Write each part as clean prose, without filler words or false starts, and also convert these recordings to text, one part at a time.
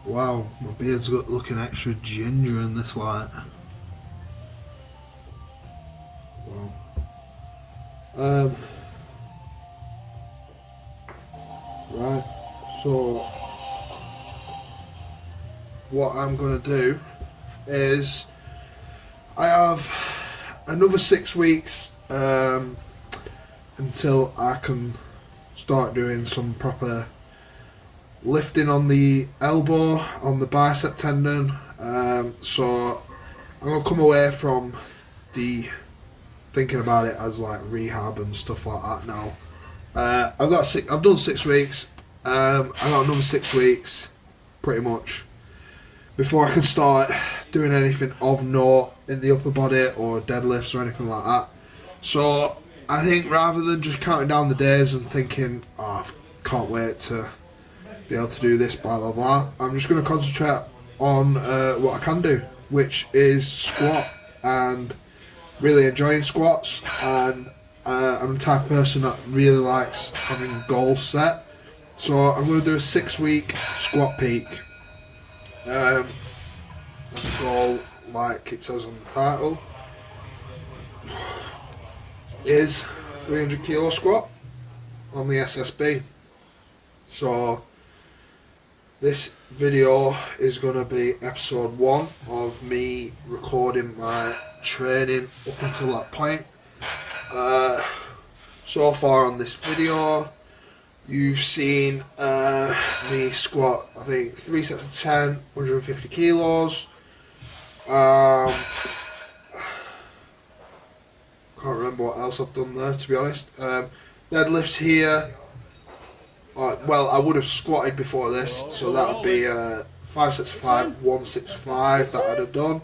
Wow, my beard's looking extra ginger in this light. Wow. Right, so what I'm going to do is I have another 6 weeks until I can start doing some proper lifting on the elbow, on the bicep tendon. So I'm going to come away from the thinking about it as like rehab and stuff like that now. I've done 6 weeks. I got another 6 weeks, pretty much, before I can start doing anything of note in the upper body or deadlifts or anything like that. So I think rather than just counting down the days and thinking, oh, I can't wait to be able to do this, blah blah blah, I'm just going to concentrate on what I can do, which is squat, and really enjoying squats. And I'm the type of person that really likes having goals set, so I'm going to do a 6-week squat peak. The goal, like it says on the title, is 300 kilo squat on the SSB. So this video is going to be episode 1 of me recording my training up until that point. So far on this video, you've seen me squat, I think, 3 sets of 10, 150 kilos. Can't remember what else I've done there, to be honest. Deadlifts here. Well, I would have squatted before this, so that would be 5 sets of 5, 165 that I'd have done.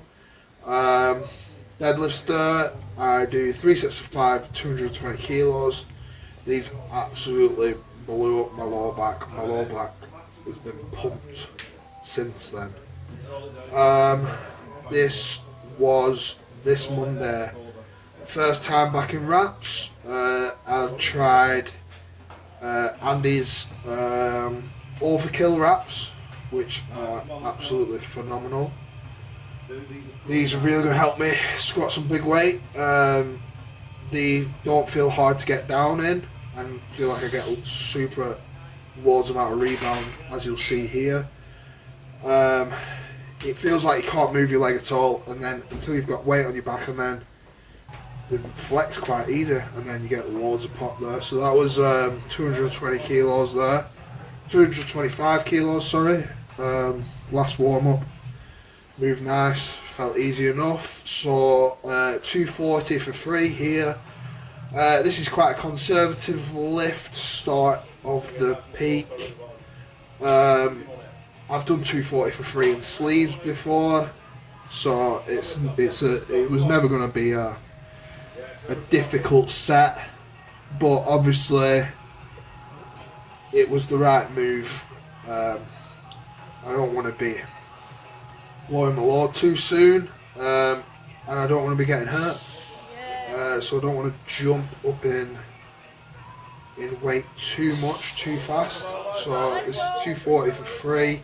Deadlifts there, I do 3 sets of 5, 220 kilos. These absolutely blew up my lower back. My lower back has been pumped since then. This was this Monday. First time back in wraps. I've tried Andy's overkill wraps, which are absolutely phenomenal. These are really going to help me squat some big weight. They don't feel hard to get down in, and feel like I get super loads amount of rebound, as you'll see here. It feels like you can't move your leg at all, and then until you've got weight on your back, and then they flex quite easy, and then you get loads of pop there. So that was 220 kilos there, 225 kilos, sorry. Last warm up, moved nice, felt easy enough. So 240 for free here. This is quite a conservative lift start of the peak. I've done 240 for free in sleeves before, so it was never going to be a difficult set, but obviously it was the right move. I don't want to be blowing my load too soon, and I don't want to be getting hurt, so I don't want to jump up in weight too much too fast. So this is 240 for free.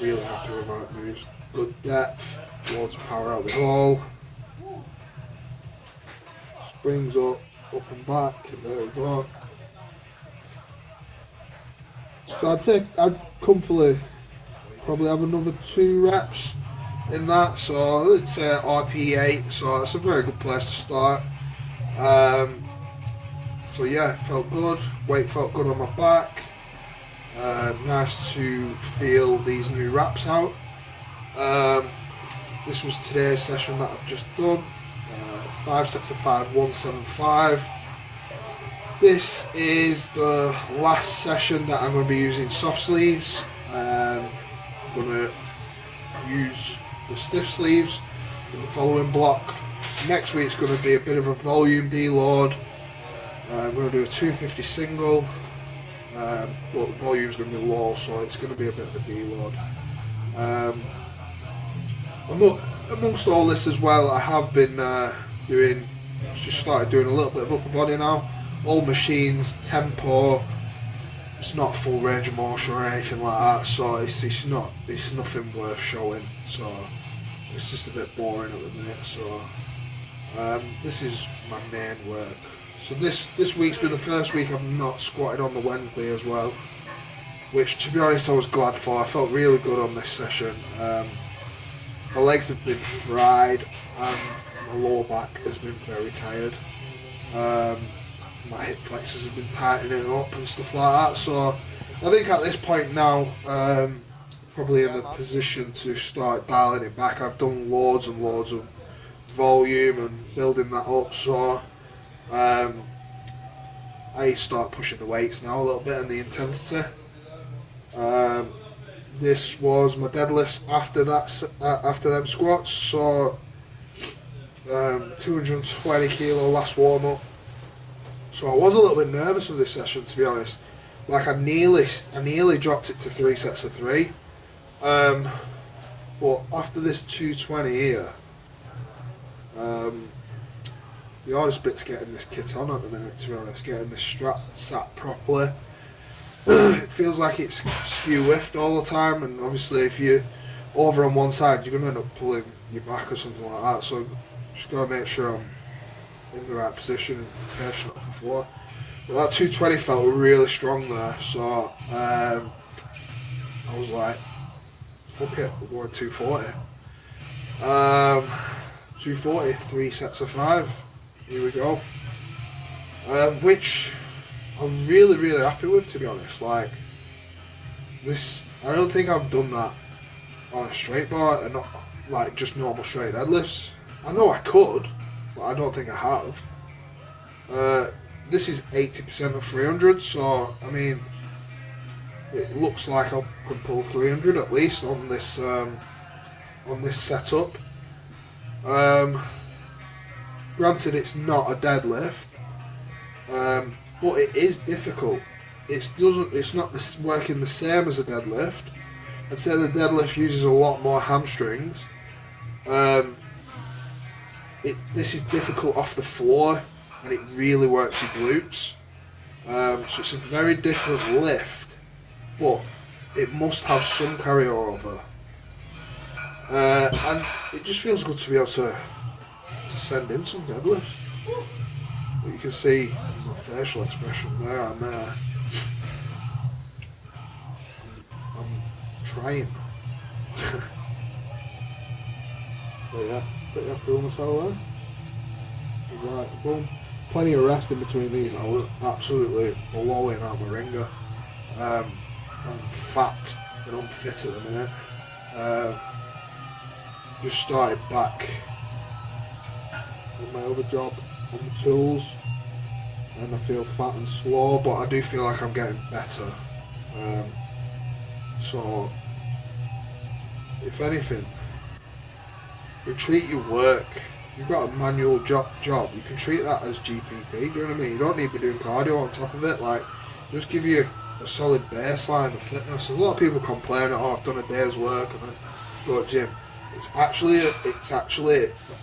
Really happy with my moves. Good depth, loads of power out the hole. Springs up and back. There we go. So I'd comfortably probably have another 2 reps in that. So I'd say RP8. So that's a very good place to start. So yeah, felt good. Weight felt good on my back. Nice to feel these new wraps out. This was today's session that I've just done. 5 sets of 5, 175. This is the last session that I'm going to be using soft sleeves. I'm going to use the stiff sleeves in the following block. So next week's going to be a bit of a volume deload. I'm going to do a 250 single. But the volume's going to be low, so it's going to be a bit of a deload. Amongst all this as well, I have been just started doing a little bit of upper body now. All machines, tempo, it's not full range of motion or anything like that, so it's nothing worth showing. So it's just a bit boring at the minute. So this is my main work. So this week's been the first week I've not squatted on the Wednesday as well, which to be honest I was glad for. I felt really good on this session. My legs have been fried and my lower back has been very tired. My hip flexors have been tightening up and stuff like that, so I think at this point now, probably in the position to start dialing it back. I've done loads and loads of volume and building that up, so I need to start pushing the weights now a little bit and the intensity. This was my deadlifts after them squats, so 220 kilo last warm up. So I was a little bit nervous of this session, to be honest. Like I nearly dropped it to 3 sets of 3. But after this 220 here, the hardest bit's getting this kit on at the minute, to be honest. Getting this strap sat properly. It feels like it's skew whiffed all the time, and obviously if you're over on one side, you're going to end up pulling your back or something like that. So just got to make sure I'm in the right position and patient off the floor. But that 220 felt really strong there, so I was like, fuck it, we're going 240. 240, 3 sets of 5. Here we go. Which I'm really, really happy with, to be honest. Like this, I don't think I've done that on a straight bar and not like just normal straight deadlifts. I know I could, but I don't think I have. This is 80% of 300, so I mean, it looks like I can pull 300 at least on this setup. Granted, it's not a deadlift, but it is difficult. It's not working the same as a deadlift. I'd say the deadlift uses a lot more hamstrings. This is difficult off the floor, and it really works your glutes. So it's a very different lift, but it must have some carryover. And it just feels good to be able to send in some deadlifts. But you can see in my facial expression there, I'm trying. But yeah, pretty happy with myself there. Right, boom. Plenty of rest in between these. I was absolutely blowing out my ringer. I'm fat and unfit at the minute. Just started back in my other job on the tools, and I feel fat and slow, but I do feel like I'm getting better. So, if anything, you treat your work. If you've got a manual job, you can treat that as GPP. Do you know what I mean? You don't need to be doing cardio on top of it. Like, just give you a solid baseline of fitness. A lot of people complain, oh, I've done a day's work and then go to gym. It's actually a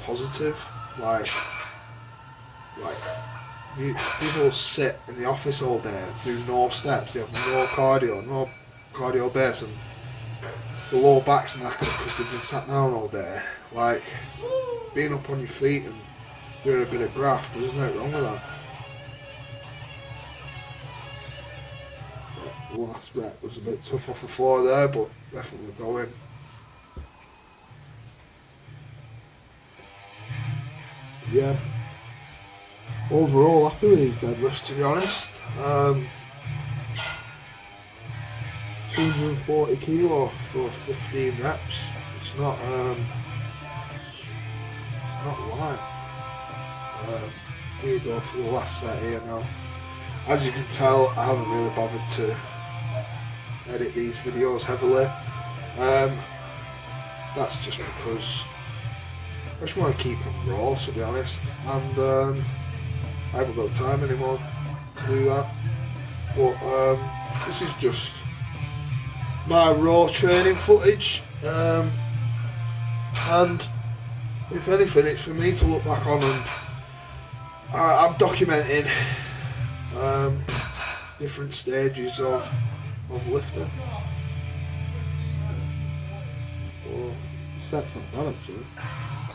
positive. Like people sit in the office all day, do no steps, they have no cardio base, and the lower back's knackered because they've been sat down all day. Like, being up on your feet and doing a bit of graft, there's nothing wrong with that. The last rep was a bit tough off the floor there, but definitely going. Yeah. Overall, happy with these deadlifts, to be honest. 240 kilo for 15 reps. It's not light. Here we go for the last set here now. As you can tell, I haven't really bothered to edit these videos heavily. That's just because I just want to keep them raw, to be honest, and I haven't got the time anymore to do that. But this is just my raw training footage, and if anything, it's for me to look back on, and I'm documenting different stages of lifting. So That's not bad actually.